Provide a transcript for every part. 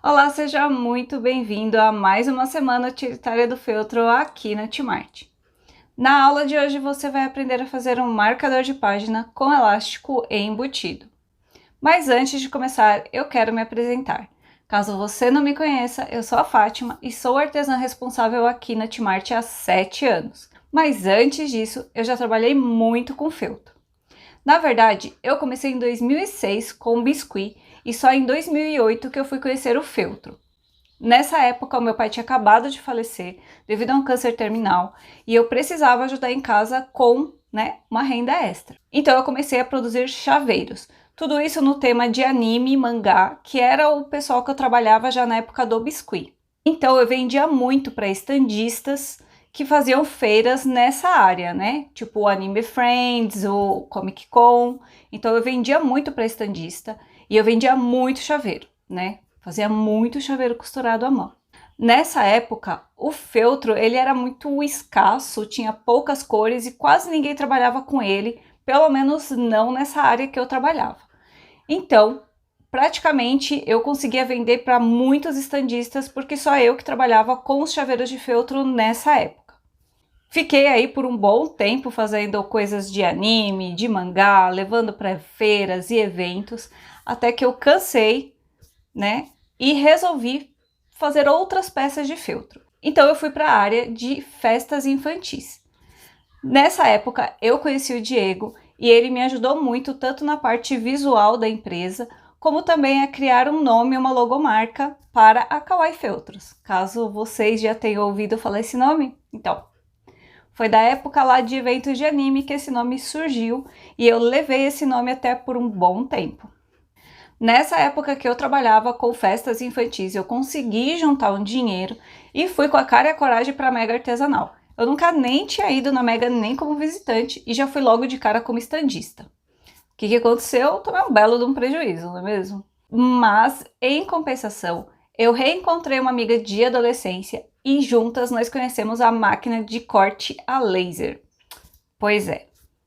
Olá, seja muito bem-vindo a mais uma semana utilitária do feltro aqui na Tmart. Na aula de hoje você vai aprender a fazer um marcador de página com elástico embutido. Mas antes de começar, eu quero me apresentar. Caso você não me conheça, eu sou a Fátima e sou artesã responsável aqui na Tmart há 7 anos. Mas antes disso, eu já trabalhei muito com feltro. Na verdade, eu comecei em 2006 com biscuit e só em 2008 que eu fui conhecer o feltro. Nessa época, o meu pai tinha acabado de falecer devido a um câncer terminal e eu precisava ajudar em casa com, uma renda extra. Então eu comecei a produzir chaveiros. Tudo isso no tema de anime e mangá, que era o pessoal que eu trabalhava já na época do biscuit. Então eu vendia muito para estandistas que faziam feiras nessa área, Tipo o Anime Friends, o Comic Con. Então eu vendia muito para estandista e eu vendia muito chaveiro, Fazia muito chaveiro costurado à mão. Nessa época, o feltro ele era muito escasso, tinha poucas cores e quase ninguém trabalhava com ele, pelo menos não nessa área que eu trabalhava. Então, praticamente eu conseguia vender para muitos estandistas porque só eu que trabalhava com os chaveiros de feltro nessa época. Fiquei aí por um bom tempo fazendo coisas de anime, de mangá, levando para feiras e eventos, até que eu cansei, e resolvi fazer outras peças de feltro. Então eu fui para a área de festas infantis. Nessa época eu conheci o Diego e ele me ajudou muito tanto na parte visual da empresa, como também a criar um nome e uma logomarca para a Kawaii Feltros. Caso vocês já tenham ouvido falar esse nome, então, foi da época lá de eventos de anime que esse nome surgiu e eu levei esse nome até por um bom tempo. Nessa época que eu trabalhava com festas infantis, eu consegui juntar um dinheiro e fui com a cara e a coragem para a Mega Artesanal. Eu nunca nem tinha ido na Mega nem como visitante e já fui logo de cara como estandista. O que aconteceu? Tomei um belo de um prejuízo, não é mesmo? Mas, em compensação, eu reencontrei uma amiga de adolescência e juntas nós conhecemos a máquina de corte a laser. Pois é,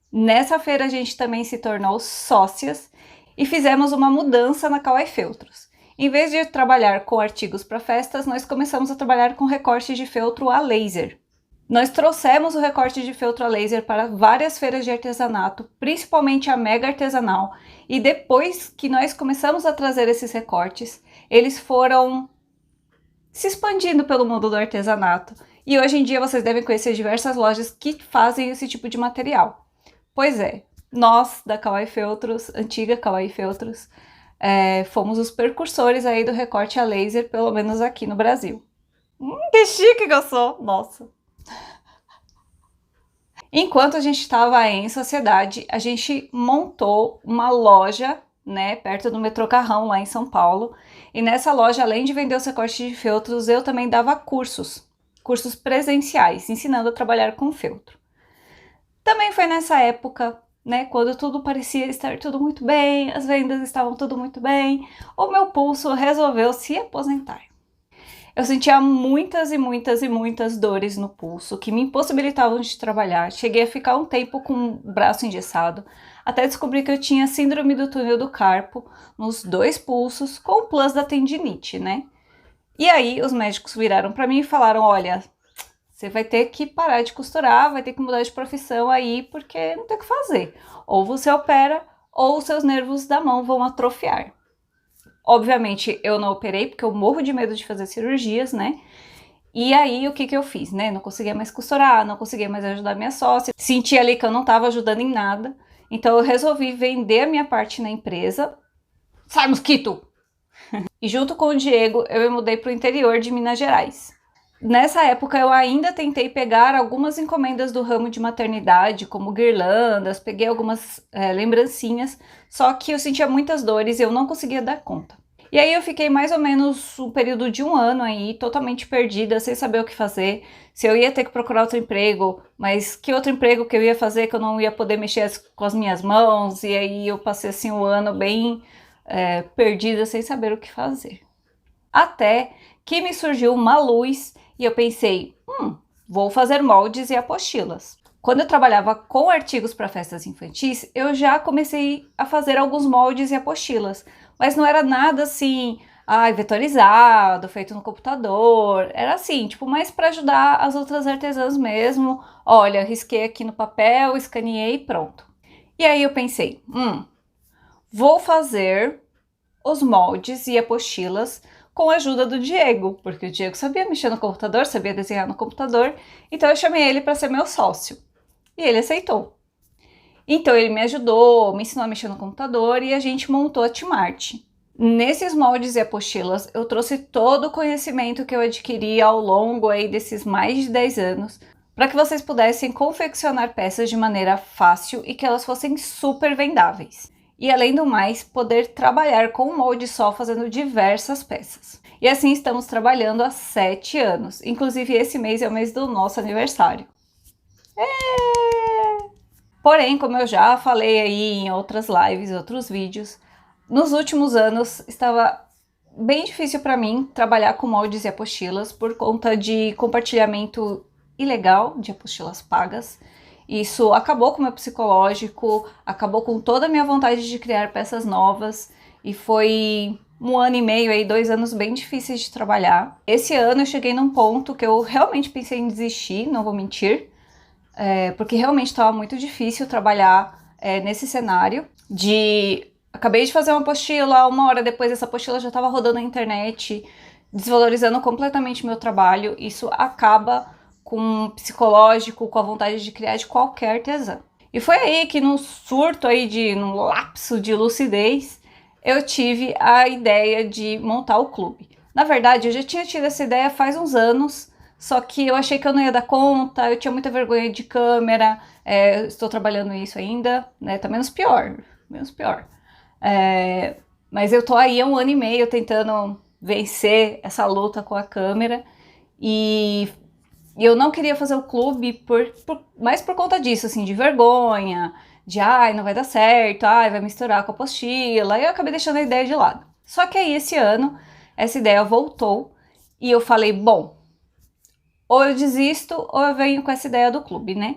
nessa feira a gente também se tornou sócias e fizemos uma mudança na Kawaii Feltros. Em vez de trabalhar com artigos para festas, nós começamos a trabalhar com recorte de feltro a laser. Nós trouxemos o recorte de feltro a laser para várias feiras de artesanato, principalmente a Mega Artesanal, e depois que nós começamos a trazer esses recortes, eles foram se expandindo pelo mundo do artesanato, e hoje em dia vocês devem conhecer diversas lojas que fazem esse tipo de material. Pois é, nós da Kawaii Feltros, antiga Kawaii Feltros, fomos os precursores aí do recorte a laser, pelo menos aqui no Brasil. Que chique que eu sou! Nossa! Enquanto a gente estava em sociedade, a gente montou uma loja, perto do metrô Carrão, lá em São Paulo. E nessa loja, além de vender os recortes de feltros, eu também dava cursos presenciais, ensinando a trabalhar com feltro. Também foi nessa época, quando tudo parecia estar tudo muito bem, as vendas estavam tudo muito bem, o meu pulso resolveu se aposentar. Eu sentia muitas e muitas e muitas dores no pulso que me impossibilitavam de trabalhar. Cheguei a ficar um tempo com o braço engessado, até descobrir que eu tinha síndrome do túnel do carpo nos 2 pulsos com o plus da tendinite, E aí os médicos viraram para mim e falaram: olha, você vai ter que parar de costurar, vai ter que mudar de profissão aí, porque não tem o que fazer. Ou você opera, ou os seus nervos da mão vão atrofiar. Obviamente, eu não operei, porque eu morro de medo de fazer cirurgias, E aí, o que eu fiz, Não conseguia mais costurar, não conseguia mais ajudar minha sócia. Senti ali que eu não estava ajudando em nada. Então, eu resolvi vender a minha parte na empresa. Sai, mosquito! E junto com o Diego, eu me mudei para o interior de Minas Gerais. Nessa época, eu ainda tentei pegar algumas encomendas do ramo de maternidade, como guirlandas, peguei algumas lembrancinhas, só que eu sentia muitas dores e eu não conseguia dar conta. E aí eu fiquei mais ou menos um período de 1 ano aí, totalmente perdida, sem saber o que fazer, se eu ia ter que procurar outro emprego, mas que outro emprego que eu ia fazer que eu não ia poder mexer com as minhas mãos, e aí eu passei assim 1 ano bem perdida, sem saber o que fazer. Até que me surgiu uma luz e eu pensei, vou fazer moldes e apostilas. Quando eu trabalhava com artigos para festas infantis, eu já comecei a fazer alguns moldes e apostilas, mas não era nada assim vetorizado, feito no computador. Era assim, tipo, mais para ajudar as outras artesãs mesmo. Olha, risquei aqui no papel, escaneei e pronto. E aí eu pensei, vou fazer os moldes e apostilas com a ajuda do Diego, porque o Diego sabia mexer no computador, sabia desenhar no computador, então eu chamei ele para ser meu sócio. E ele aceitou. Então ele me ajudou, me ensinou a mexer no computador e a gente montou a Timarte. Nesses moldes e apostilas, eu trouxe todo o conhecimento que eu adquiri ao longo aí desses mais de 10 anos, para que vocês pudessem confeccionar peças de maneira fácil e que elas fossem super vendáveis. E além do mais, poder trabalhar com um molde só fazendo diversas peças. E assim estamos trabalhando há 7 anos, inclusive esse mês é o mês do nosso aniversário. Porém, como eu já falei aí em outras lives, outros vídeos, nos últimos anos estava bem difícil para mim trabalhar com moldes e apostilas por conta de compartilhamento ilegal de apostilas pagas. Isso acabou com o meu psicológico, acabou com toda a minha vontade de criar peças novas e foi 1 ano e meio, aí 2 anos bem difíceis de trabalhar. Esse ano eu cheguei num ponto que eu realmente pensei em desistir, não vou mentir, porque realmente estava muito difícil trabalhar nesse cenário de... Acabei de fazer uma apostila, 1 hora depois essa apostila já estava rodando na internet, desvalorizando completamente o meu trabalho. Isso acaba com o psicológico, com a vontade de criar de qualquer artesã. E foi aí que no surto aí num lapso de lucidez, eu tive a ideia de montar o clube. Na verdade, eu já tinha tido essa ideia faz uns anos, só que eu achei que eu não ia dar conta, eu tinha muita vergonha de câmera, estou trabalhando isso ainda, né? Tá menos pior. Mas eu tô aí há 1 ano e meio tentando vencer essa luta com a câmera e eu não queria fazer o clube mais por conta disso, assim, de vergonha, de não vai dar certo, vai misturar com a apostila, e eu acabei deixando a ideia de lado. Só que aí esse ano, essa ideia voltou e eu falei, bom, ou eu desisto ou eu venho com essa ideia do clube, né?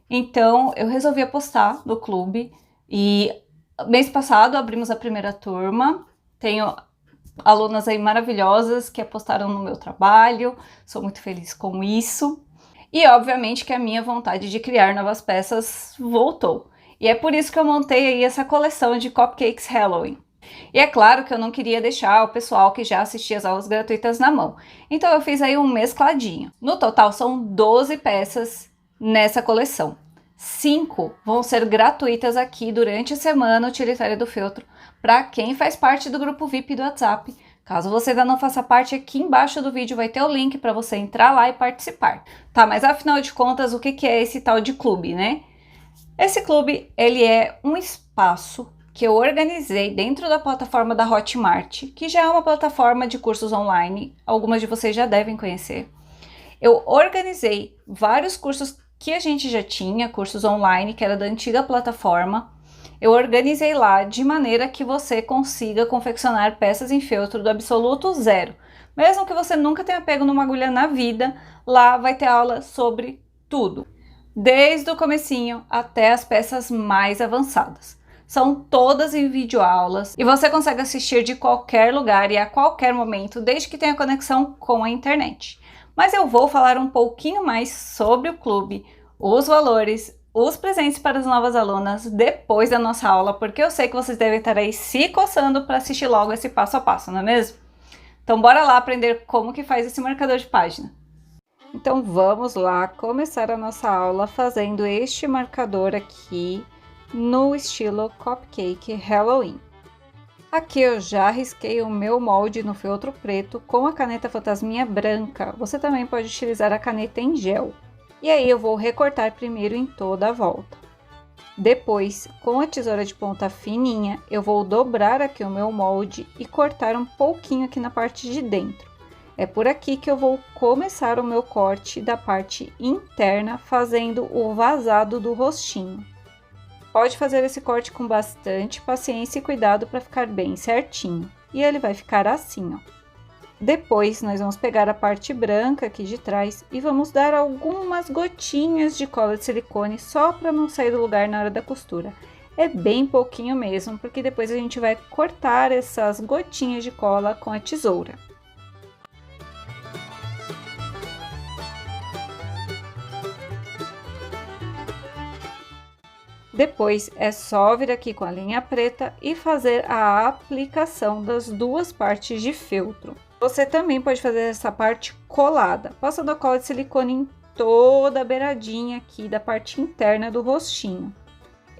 Então eu resolvi apostar no clube e mês passado abrimos a primeira turma, tenho alunas aí maravilhosas que apostaram no meu trabalho, sou muito feliz com isso. E obviamente que a minha vontade de criar novas peças voltou. E é por isso que eu montei aí essa coleção de Cupcakes Halloween. E é claro que eu não queria deixar o pessoal que já assistia as aulas gratuitas na mão. Então eu fiz aí um mescladinho. No total são 12 peças nessa coleção. 5 vão ser gratuitas aqui durante a semana utilitária do feltro para quem faz parte do grupo VIP do WhatsApp. Caso você ainda não faça parte, aqui embaixo do vídeo vai ter o link para você entrar lá e participar. Tá, mas afinal de contas, o que é esse tal de clube, né? Esse clube, ele é um espaço que eu organizei dentro da plataforma da Hotmart, que já é uma plataforma de cursos online, algumas de vocês já devem conhecer. Eu organizei vários cursos que a gente já tinha, cursos online, que era da antiga plataforma. Eu organizei lá de maneira que você consiga confeccionar peças em feltro do absoluto zero. Mesmo que você nunca tenha pego numa agulha na vida, lá vai ter aula sobre tudo. Desde o comecinho até as peças mais avançadas. São todas em videoaulas e você consegue assistir de qualquer lugar e a qualquer momento, desde que tenha conexão com a internet. Mas eu vou falar um pouquinho mais sobre o clube, os valores, os presentes para as novas alunas depois da nossa aula, porque eu sei que vocês devem estar aí se coçando para assistir logo esse passo a passo, não é mesmo? Então bora lá aprender como que faz esse marcador de página. Então vamos lá começar a nossa aula fazendo este marcador aqui no estilo Cupcake Halloween. Aqui eu já risquei o meu molde no feltro preto com a caneta fantasminha branca. Você também pode utilizar a caneta em gel. E aí eu vou recortar primeiro em toda a volta. Depois, com a tesoura de ponta fininha, eu vou dobrar aqui o meu molde e cortar um pouquinho aqui na parte de dentro. É por aqui que eu vou começar o meu corte da parte interna, fazendo o vazado do rostinho. Pode fazer esse corte com bastante paciência e cuidado para ficar bem certinho. E ele vai ficar assim, ó. Depois, nós vamos pegar a parte branca aqui de trás e vamos dar algumas gotinhas de cola de silicone só para não sair do lugar na hora da costura. é bem pouquinho mesmo, porque depois a gente vai cortar essas gotinhas de cola com a tesoura. Depois é só vir aqui com a linha preta e fazer a aplicação das duas partes de feltro. Você também pode fazer essa parte colada, passando a cola de silicone em toda a beiradinha aqui da parte interna do rostinho.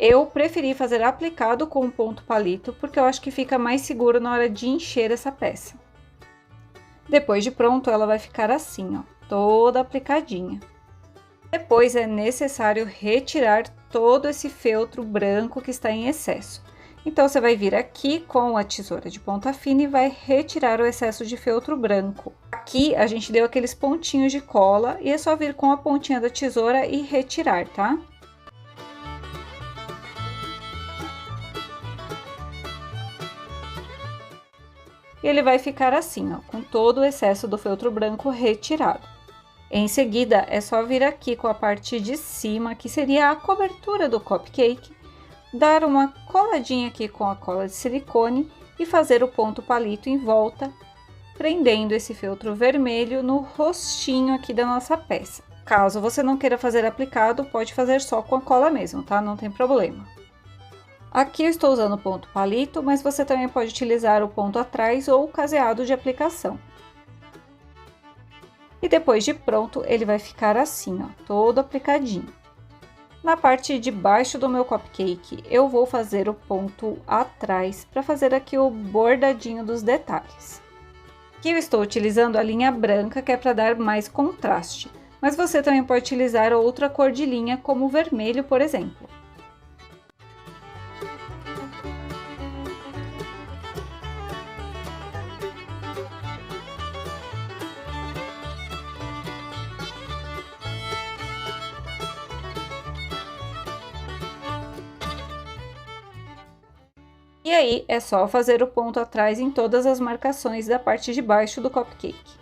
Eu preferi fazer aplicado com o ponto palito, porque eu acho que fica mais seguro na hora de encher essa peça. Depois de pronto, ela vai ficar assim, ó, toda aplicadinha. Depois é necessário retirar todo esse feltro branco que está em excesso. Então, você vai vir aqui com a tesoura de ponta fina e vai retirar o excesso de feltro branco. Aqui a gente deu aqueles pontinhos de cola e é só vir com a pontinha da tesoura e retirar, tá? E ele vai ficar assim, ó, com todo o excesso do feltro branco retirado. Em seguida, é só vir aqui com a parte de cima, que seria a cobertura do cupcake, dar uma coladinha aqui com a cola de silicone e fazer o ponto palito em volta, prendendo esse feltro vermelho no rostinho aqui da nossa peça. Caso você não queira fazer aplicado, pode fazer só com a cola mesmo, tá? Não tem problema. Aqui eu estou usando o ponto palito, mas você também pode utilizar o ponto atrás ou o caseado de aplicação. E depois de pronto, ele vai ficar assim, ó, todo aplicadinho. Na parte de baixo do meu cupcake, eu vou fazer o ponto atrás para fazer aqui o bordadinho dos detalhes. Aqui eu estou utilizando a linha branca, que é para dar mais contraste, mas você também pode utilizar outra cor de linha, como o vermelho, por exemplo. E aí, é só fazer o ponto atrás em todas as marcações da parte de baixo do cupcake.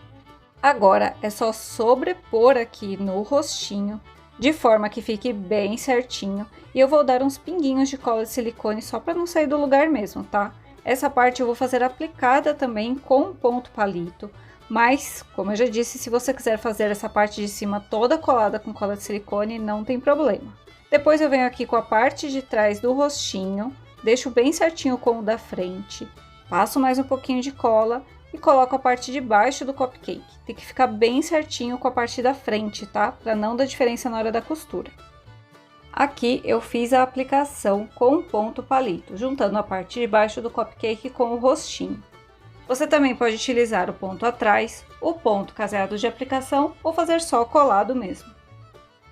Agora, é só sobrepor aqui no rostinho, de forma que fique bem certinho. E eu vou dar uns pinguinhos de cola de silicone só para não sair do lugar mesmo, tá? Essa parte eu vou fazer aplicada também com ponto palito. Mas, como eu já disse, se você quiser fazer essa parte de cima toda colada com cola de silicone, não tem problema. Depois eu venho aqui com a parte de trás do rostinho. Deixo bem certinho com o da frente, passo mais um pouquinho de cola e coloco a parte de baixo do cupcake. Tem que ficar bem certinho com a parte da frente, tá? Para não dar diferença na hora da costura. Aqui eu fiz a aplicação com o ponto palito, juntando a parte de baixo do cupcake com o rostinho. Você também pode utilizar o ponto atrás, o ponto caseado de aplicação ou fazer só colado mesmo.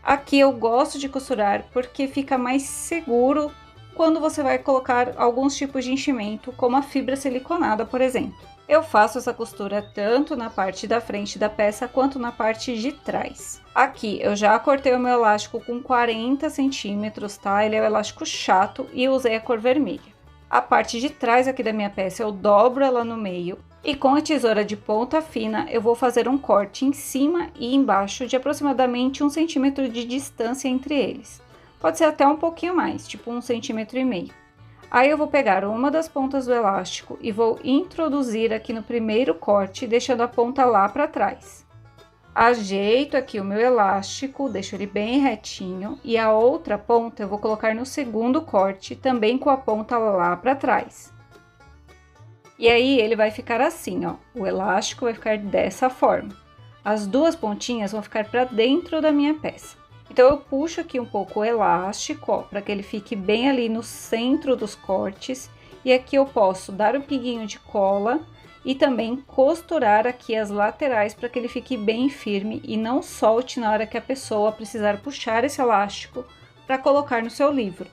Aqui eu gosto de costurar porque fica mais seguro quando você vai colocar alguns tipos de enchimento, como a fibra siliconada, por exemplo. Eu faço essa costura tanto na parte da frente da peça, quanto na parte de trás. Aqui eu já cortei o meu elástico com 40 centímetros, tá? Ele é um elástico chato e eu usei a cor vermelha. A parte de trás aqui da minha peça eu dobro ela no meio e com a tesoura de ponta fina eu vou fazer um corte em cima e embaixo de aproximadamente 1 centímetro de distância entre eles. Pode ser até um pouquinho mais, tipo 1,5 centímetros. Aí eu vou pegar uma das pontas do elástico e vou introduzir aqui no primeiro corte, deixando a ponta lá para trás. Ajeito aqui o meu elástico, deixo ele bem retinho e a outra ponta eu vou colocar no segundo corte, também com a ponta lá para trás. E aí ele vai ficar assim, ó, o elástico vai ficar dessa forma. As duas pontinhas vão ficar para dentro da minha peça. Então, eu puxo aqui um pouco o elástico, ó, para que ele fique bem ali no centro dos cortes. E aqui eu posso dar um pinguinho de cola e também costurar aqui as laterais para que ele fique bem firme e não solte na hora que a pessoa precisar puxar esse elástico para colocar no seu livro.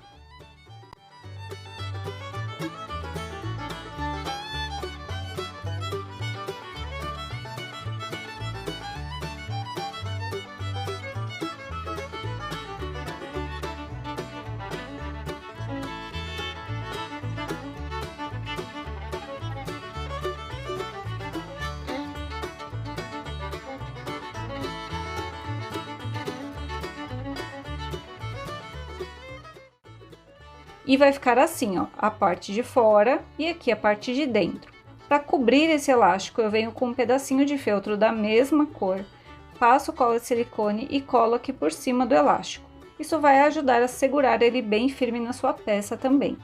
E vai ficar assim, ó, a parte de fora e aqui a parte de dentro. Para cobrir esse elástico, eu venho com um pedacinho de feltro da mesma cor, passo cola de silicone e colo aqui por cima do elástico. Isso vai ajudar a segurar ele bem firme na sua peça também.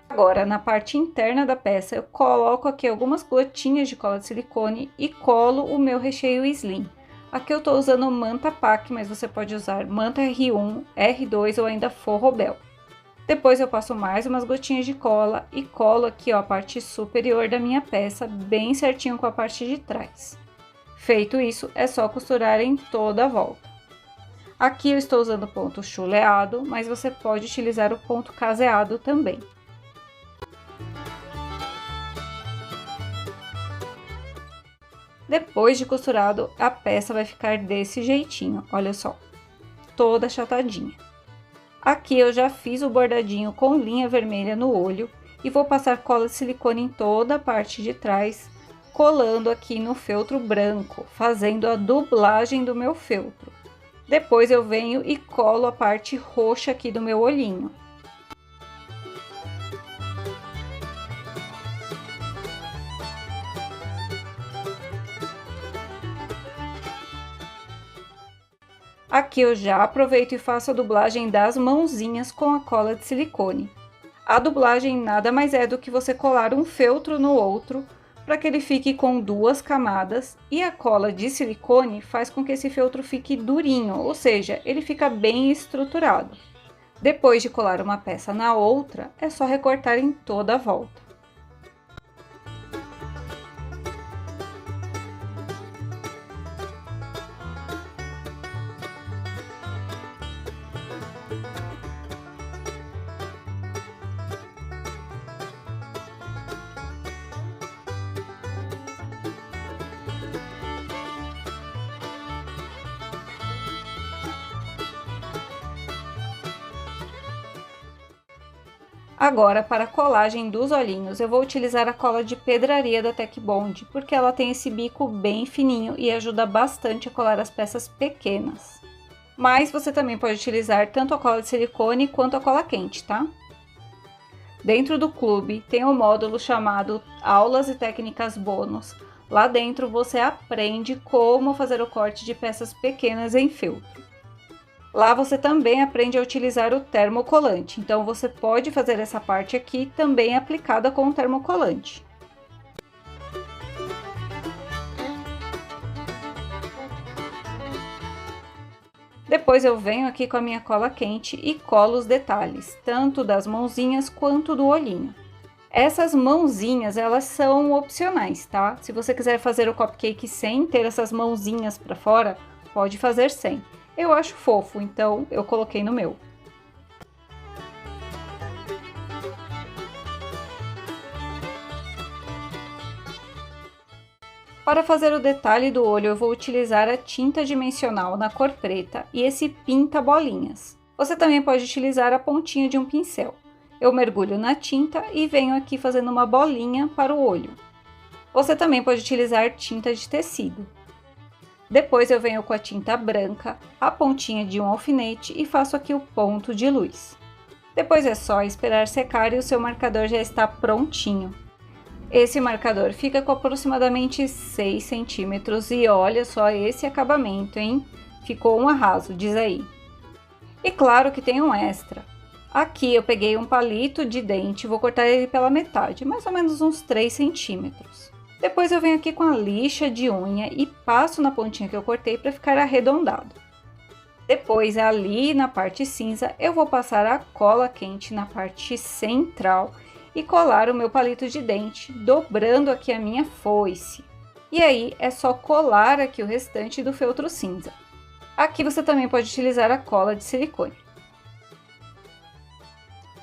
Agora, na parte interna da peça, eu coloco aqui algumas gotinhas de cola de silicone e colo o meu recheio slim. Aqui eu estou usando manta PAC, mas você pode usar manta R1, R2 ou ainda forro Bel. Depois eu passo mais umas gotinhas de cola e colo aqui, ó, a parte superior da minha peça, bem certinho com a parte de trás. Feito isso, é só costurar em toda a volta. Aqui eu estou usando ponto chuleado, mas você pode utilizar o ponto caseado também. Depois de costurado, a peça vai ficar desse jeitinho, olha só, toda achatadinha. Aqui eu já fiz o bordadinho com linha vermelha no olho e vou passar cola de silicone em toda a parte de trás, colando aqui no feltro branco, fazendo a dublagem do meu feltro. Depois eu venho e colo a parte roxa aqui do meu olhinho. Aqui eu já aproveito e faço a dublagem das mãozinhas com a cola de silicone. A dublagem nada mais é do que você colar um feltro no outro, para que ele fique com duas camadas, e a cola de silicone faz com que esse feltro fique durinho, ou seja, ele fica bem estruturado. Depois de colar uma peça na outra, é só recortar em toda a volta. Agora, para a colagem dos olhinhos, eu vou utilizar a cola de pedraria da Tec Bond, porque ela tem esse bico bem fininho e ajuda bastante a colar as peças pequenas. Mas você também pode utilizar tanto a cola de silicone quanto a cola quente, tá? Dentro do clube tem um módulo chamado Aulas e Técnicas Bônus. Lá dentro você aprende como fazer o corte de peças pequenas em feltro. Lá você também aprende a utilizar o termocolante, então você pode fazer essa parte aqui também aplicada com o termocolante. Depois eu venho aqui com a minha cola quente e colo os detalhes, tanto das mãozinhas quanto do olhinho. Essas mãozinhas, elas são opcionais, tá? Se você quiser fazer o cupcake sem ter essas mãozinhas para fora, pode fazer sem. Eu acho fofo, então eu coloquei no meu. Para fazer o detalhe do olho, eu vou utilizar a tinta dimensional na cor preta e esse pinta bolinhas. Você também pode utilizar a pontinha de um pincel. Eu mergulho na tinta e venho aqui fazendo uma bolinha para o olho. Você também pode utilizar tinta de tecido. Depois eu venho com a tinta branca, a pontinha de um alfinete e faço aqui o ponto de luz. Depois é só esperar secar e o seu marcador já está prontinho. Esse marcador fica com aproximadamente 6 centímetros e olha só esse acabamento, hein? Ficou um arraso, diz aí. E claro que tem um extra. Aqui eu peguei um palito de dente e vou cortar ele pela metade, mais ou menos uns 3 centímetros. Depois eu venho aqui com a lixa de unha e passo na pontinha que eu cortei para ficar arredondado. Depois, ali na parte cinza, eu vou passar a cola quente na parte central e colar o meu palito de dente, dobrando aqui a minha foice. E aí, é só colar aqui o restante do feltro cinza. Aqui você também pode utilizar a cola de silicone.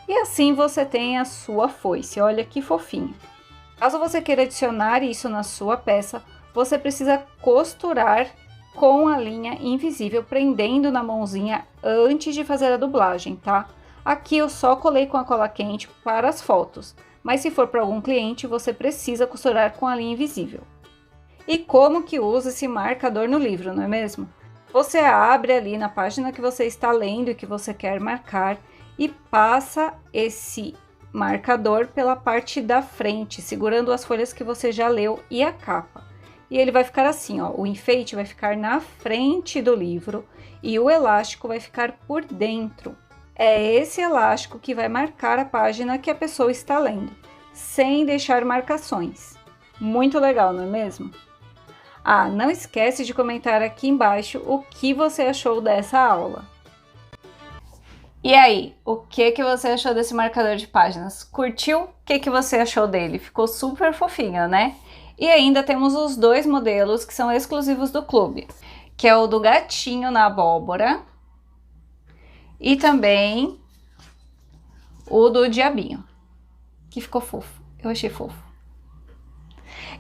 E assim você tem a sua foice, olha que fofinho. Caso você queira adicionar isso na sua peça, você precisa costurar com a linha invisível, prendendo na mãozinha antes de fazer a dublagem, tá? Aqui eu só colei com a cola quente para as fotos, mas se for para algum cliente, você precisa costurar com a linha invisível. E como que usa esse marcador no livro, não é mesmo? Você abre ali na página que você está lendo e que você quer marcar e passa esse marcador pela parte da frente, segurando as folhas que você já leu e a capa. E ele vai ficar assim, ó, o enfeite vai ficar na frente do livro e o elástico vai ficar por dentro. É esse elástico que vai marcar a página que a pessoa está lendo, sem deixar marcações. Muito legal, não é mesmo? Ah, não esquece de comentar aqui embaixo o que você achou dessa aula. E aí, o que você achou desse marcador de páginas? Curtiu? O que você achou dele? Ficou super fofinho, né? E ainda temos os dois modelos que são exclusivos do clube, que é o do gatinho na abóbora e também o do diabinho, que ficou fofo. Eu achei fofo.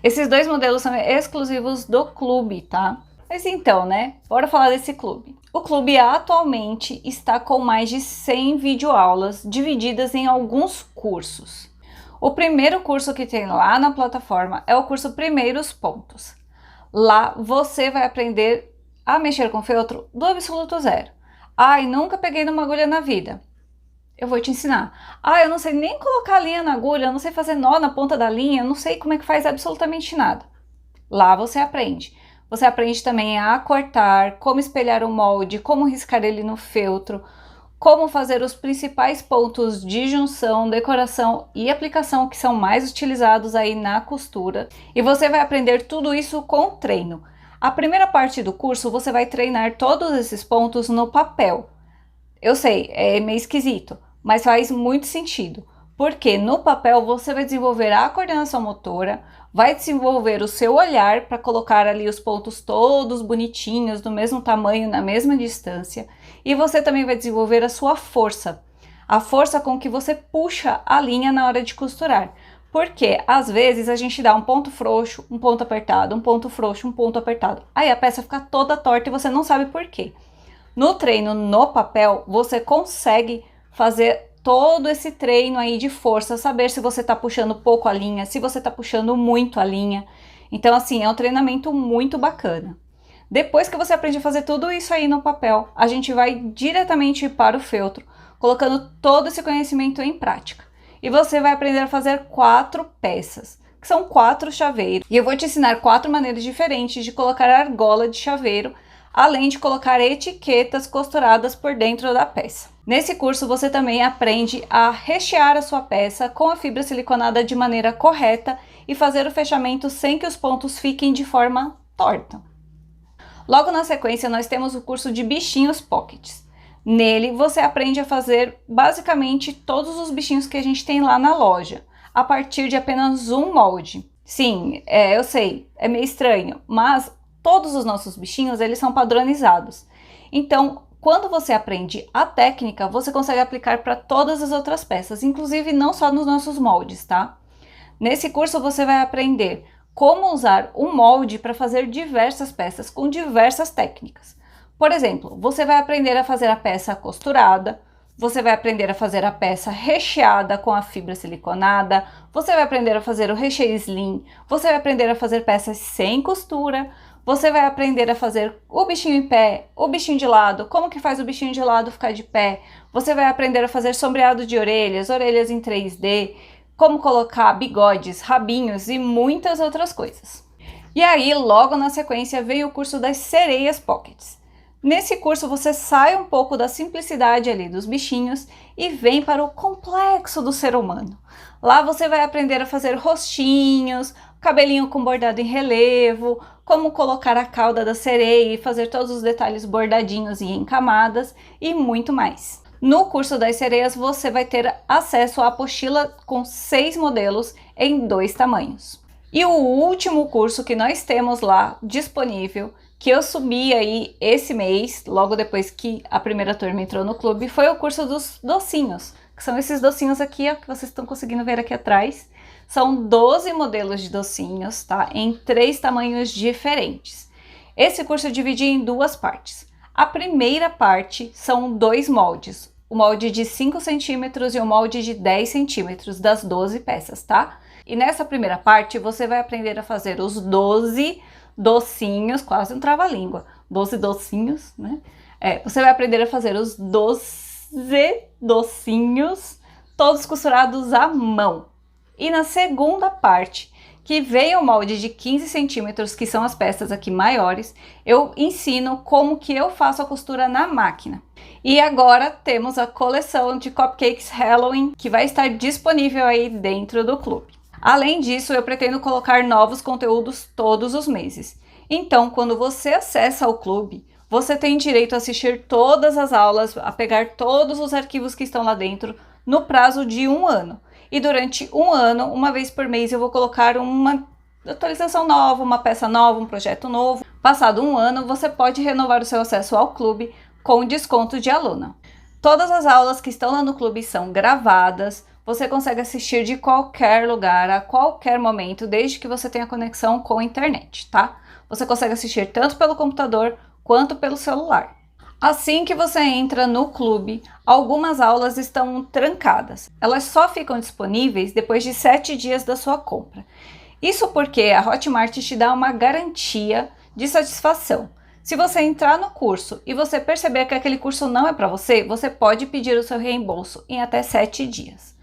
Esses dois modelos são exclusivos do clube, tá? Mas então, né? Bora falar desse clube. O clube atualmente está com mais de 100 videoaulas divididas em alguns cursos. O primeiro curso que tem lá na plataforma é o curso Primeiros Pontos. Lá você vai aprender a mexer com feltro do absoluto zero. Ai, nunca peguei numa agulha na vida. Eu vou te ensinar. Ah, eu não sei nem colocar a linha na agulha, eu não sei fazer nó na ponta da linha, eu não sei como é que faz absolutamente nada. Lá você aprende. Você aprende também a cortar, como espelhar o molde, como riscar ele no feltro, como fazer os principais pontos de junção, decoração e aplicação que são mais utilizados aí na costura. E você vai aprender tudo isso com treino. A primeira parte do curso você vai treinar todos esses pontos no papel. Eu sei, é meio esquisito, mas faz muito sentido, porque no papel você vai desenvolver a coordenação motora, vai desenvolver o seu olhar para colocar ali os pontos todos bonitinhos, do mesmo tamanho, na mesma distância, e você também vai desenvolver a sua força, a força com que você puxa a linha na hora de costurar, porque às vezes a gente dá um ponto frouxo, um ponto apertado, um ponto frouxo, um ponto apertado, aí a peça fica toda torta e você não sabe por quê. No treino no papel, você consegue fazer todo esse treino aí de força, saber se você tá puxando pouco a linha, se você tá puxando muito a linha. Então, assim, é um treinamento muito bacana. Depois que você aprende a fazer tudo isso aí no papel, a gente vai diretamente para o feltro, colocando todo esse conhecimento em prática. E você vai aprender a fazer 4 peças, que são 4 chaveiros. E eu vou te ensinar 4 maneiras diferentes de colocar argola de chaveiro, além de colocar etiquetas costuradas por dentro da peça. Nesse curso você também aprende a rechear a sua peça com a fibra siliconada de maneira correta e fazer o fechamento sem que os pontos fiquem de forma torta. Logo na sequência nós temos o curso de bichinhos pockets. Nele você aprende a fazer basicamente todos os bichinhos que a gente tem lá na loja, a partir de apenas um molde. Sim, eu sei, é meio estranho, mas todos os nossos bichinhos, eles são padronizados. Então, quando você aprende a técnica, você consegue aplicar para todas as outras peças, inclusive não só nos nossos moldes, tá? Nesse curso você vai aprender como usar um molde para fazer diversas peças com diversas técnicas. Por exemplo, você vai aprender a fazer a peça costurada, você vai aprender a fazer a peça recheada com a fibra siliconada, você vai aprender a fazer o recheio slim, você vai aprender a fazer peças sem costura, você vai aprender a fazer o bichinho em pé, o bichinho de lado, como que faz o bichinho de lado ficar de pé. Você vai aprender a fazer sombreado de orelhas, orelhas em 3D, como colocar bigodes, rabinhos e muitas outras coisas. E aí, logo na sequência, veio o curso das sereias pockets. Nesse curso você sai um pouco da simplicidade ali dos bichinhos e vem para o complexo do ser humano. Lá você vai aprender a fazer rostinhos, cabelinho com bordado em relevo, como colocar a cauda da sereia e fazer todos os detalhes bordadinhos e em camadas e muito mais. No curso das sereias você vai ter acesso à apostila com 6 modelos em 2 tamanhos. E o último curso que nós temos lá disponível, que eu subi aí esse mês, logo depois que a primeira turma entrou no clube, foi o curso dos docinhos, que são esses docinhos aqui, ó, que vocês estão conseguindo ver aqui atrás. São 12 modelos de docinhos, tá? Em 3 tamanhos diferentes. Esse curso eu dividi em 2 partes. A primeira parte são 2 moldes, o molde de 5 centímetros e o molde de 10 centímetros das 12 peças, tá? E nessa primeira parte você vai aprender a fazer os 12 docinhos, quase um trava-língua, 12 docinhos, né? Você vai aprender a fazer os 12 docinhos, todos costurados à mão. E na segunda parte, que vem o molde de 15 centímetros, que são as peças aqui maiores, eu ensino como que eu faço a costura na máquina. E agora temos a coleção de cupcakes Halloween, que vai estar disponível aí dentro do clube. Além disso, eu pretendo colocar novos conteúdos todos os meses. Então, quando você acessa o clube, você tem direito a assistir todas as aulas, a pegar todos os arquivos que estão lá dentro no prazo de 1 ano. E durante 1 ano, uma vez por mês, eu vou colocar uma atualização nova, uma peça nova, um projeto novo. Passado 1 ano, você pode renovar o seu acesso ao clube com desconto de aluna. Todas as aulas que estão lá no clube são gravadas, você consegue assistir de qualquer lugar, a qualquer momento, desde que você tenha conexão com a internet, tá? Você consegue assistir tanto pelo computador quanto pelo celular. Assim que você entra no clube, algumas aulas estão trancadas. Elas só ficam disponíveis depois de 7 dias da sua compra. Isso porque a Hotmart te dá uma garantia de satisfação. Se você entrar no curso e você perceber que aquele curso não é para você, você pode pedir o seu reembolso em até 7 dias.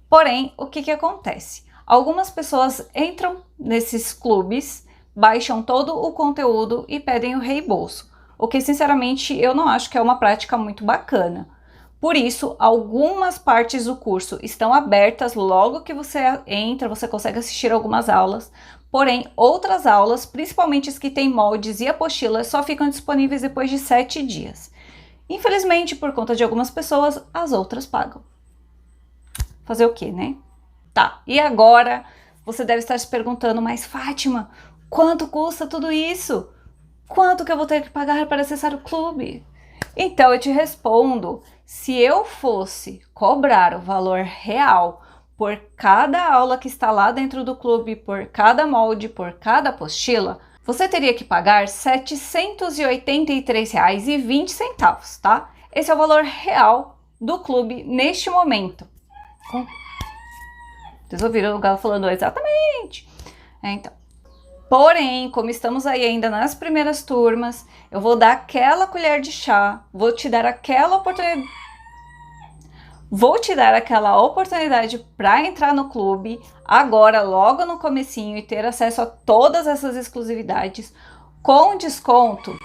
Porém, o que acontece? Algumas pessoas entram nesses clubes, baixam todo o conteúdo e pedem o reembolso. O que, sinceramente, eu não acho que é uma prática muito bacana. Por isso, algumas partes do curso estão abertas logo que você entra, você consegue assistir algumas aulas. Porém, outras aulas, principalmente as que têm moldes e apostilas, só ficam disponíveis depois de 7 dias. Infelizmente, por conta de algumas pessoas, as outras pagam. Fazer o quê, né? Tá, e agora você deve estar se perguntando, mas Fátima, quanto custa tudo isso? Quanto que eu vou ter que pagar para acessar o clube? Então eu te respondo, se eu fosse cobrar o valor real por cada aula que está lá dentro do clube, por cada molde, por cada apostila, você teria que pagar R$ 783,20, tá? Esse é o valor real do clube neste momento. Vocês ouviram o Galo falando exatamente? Então. Porém, como estamos aí ainda nas primeiras turmas, eu vou dar aquela colher de chá, vou te dar aquela oportunidade para entrar no clube agora, logo no comecinho, e ter acesso a todas essas exclusividades com desconto.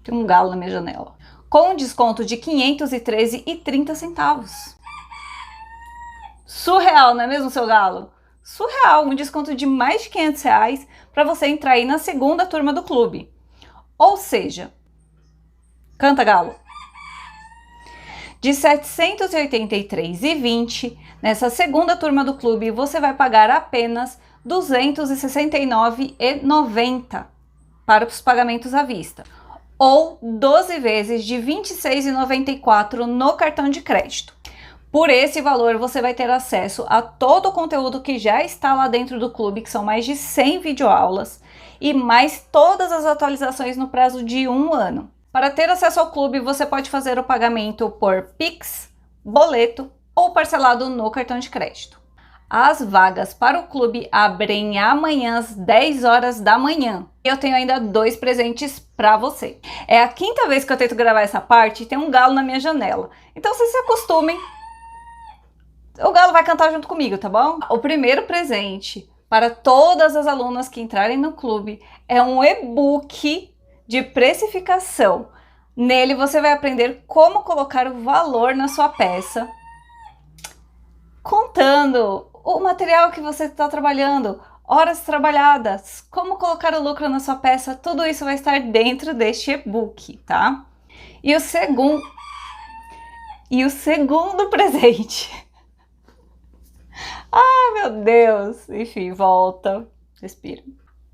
Tem um galo na minha janela. Com desconto de R$ 513,30. Surreal, não é mesmo, seu galo? Surreal, um desconto de mais de R$ 500 para você entrar aí na segunda turma do clube. Ou seja, canta galo, de R$ 783,20, nessa segunda turma do clube você vai pagar apenas R$ 269,90 para os pagamentos à vista, ou 12 vezes de R$ 26,94 no cartão de crédito. Por esse valor, você vai ter acesso a todo o conteúdo que já está lá dentro do clube, que são mais de 100 videoaulas, e mais todas as atualizações no prazo de 1 ano. Para ter acesso ao clube, você pode fazer o pagamento por Pix, boleto ou parcelado no cartão de crédito. As vagas para o clube abrem amanhã às 10 horas da manhã. Eu tenho ainda 2 presentes para você. É a 5ª vez que eu tento gravar essa parte e tem um galo na minha janela. Então vocês se acostumem. O galo vai cantar junto comigo, tá bom? O primeiro presente para todas as alunas que entrarem no clube é um e-book de precificação. Nele você vai aprender como colocar o valor na sua peça, contando o material que você está trabalhando, horas trabalhadas, como colocar o lucro na sua peça, tudo isso vai estar dentro deste e-book, tá? E o segundo presente... Ai, meu Deus! Enfim, volta, respira.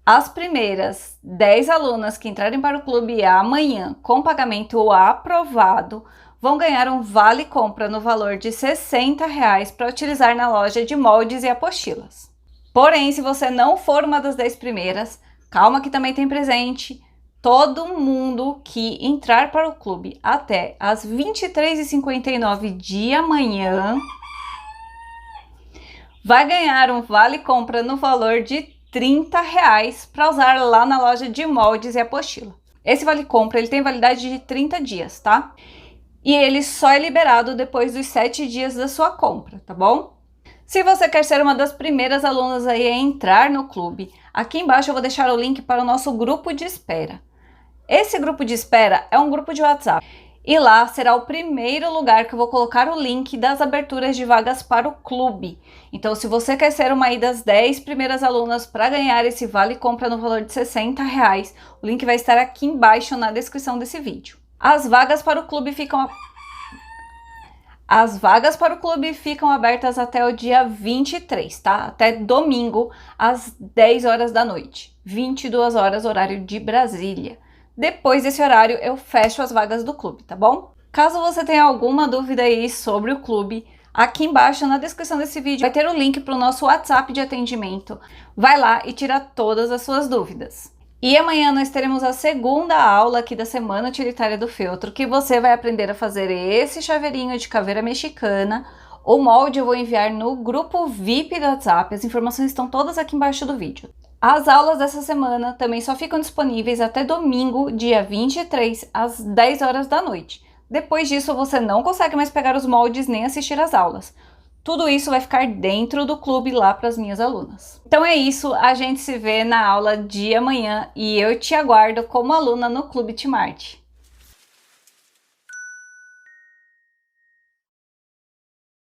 As primeiras 10 alunas que entrarem para o clube amanhã com pagamento aprovado vão ganhar um vale compra no valor de R$ 60 para utilizar na loja de moldes e apostilas. Porém, se você não for uma das 10 primeiras, calma que também tem presente. Todo mundo que entrar para o clube até às 23h59 de amanhã vai ganhar um vale compra no valor de R$ 30 para usar lá na loja de moldes e apostila. Esse vale compra ele tem validade de 30 dias, tá? E ele só é liberado depois dos 7 dias da sua compra, tá bom? Se você quer ser uma das primeiras alunas aí a entrar no clube, aqui embaixo eu vou deixar o link para o nosso grupo de espera. Esse grupo de espera é um grupo de WhatsApp e lá será o primeiro lugar que eu vou colocar o link das aberturas de vagas para o clube. Então, se você quer ser uma das 10 primeiras alunas para ganhar esse vale compra no valor de R$ 60, o link vai estar aqui embaixo na descrição desse vídeo. As vagas para o clube ficam abertas até o dia 23, tá? Até domingo, às 10 horas da noite, 22 horas, horário de Brasília. Depois desse horário, eu fecho as vagas do clube, tá bom? Caso você tenha alguma dúvida aí sobre o clube, aqui embaixo na descrição desse vídeo vai ter o link para o nosso WhatsApp de atendimento. Vai lá e tira todas as suas dúvidas. E amanhã nós teremos a segunda aula aqui da Semana Utilitária do Feltro, que você vai aprender a fazer esse chaveirinho de caveira mexicana. O molde eu vou enviar no grupo VIP do WhatsApp, as informações estão todas aqui embaixo do vídeo. As aulas dessa semana também só ficam disponíveis até domingo, dia 23, às 10 horas da noite. Depois disso, você não consegue mais pegar os moldes nem assistir às aulas. Tudo isso vai ficar dentro do clube lá para as minhas alunas. Então é isso, a gente se vê na aula de amanhã e eu te aguardo como aluna no Clube Timarte.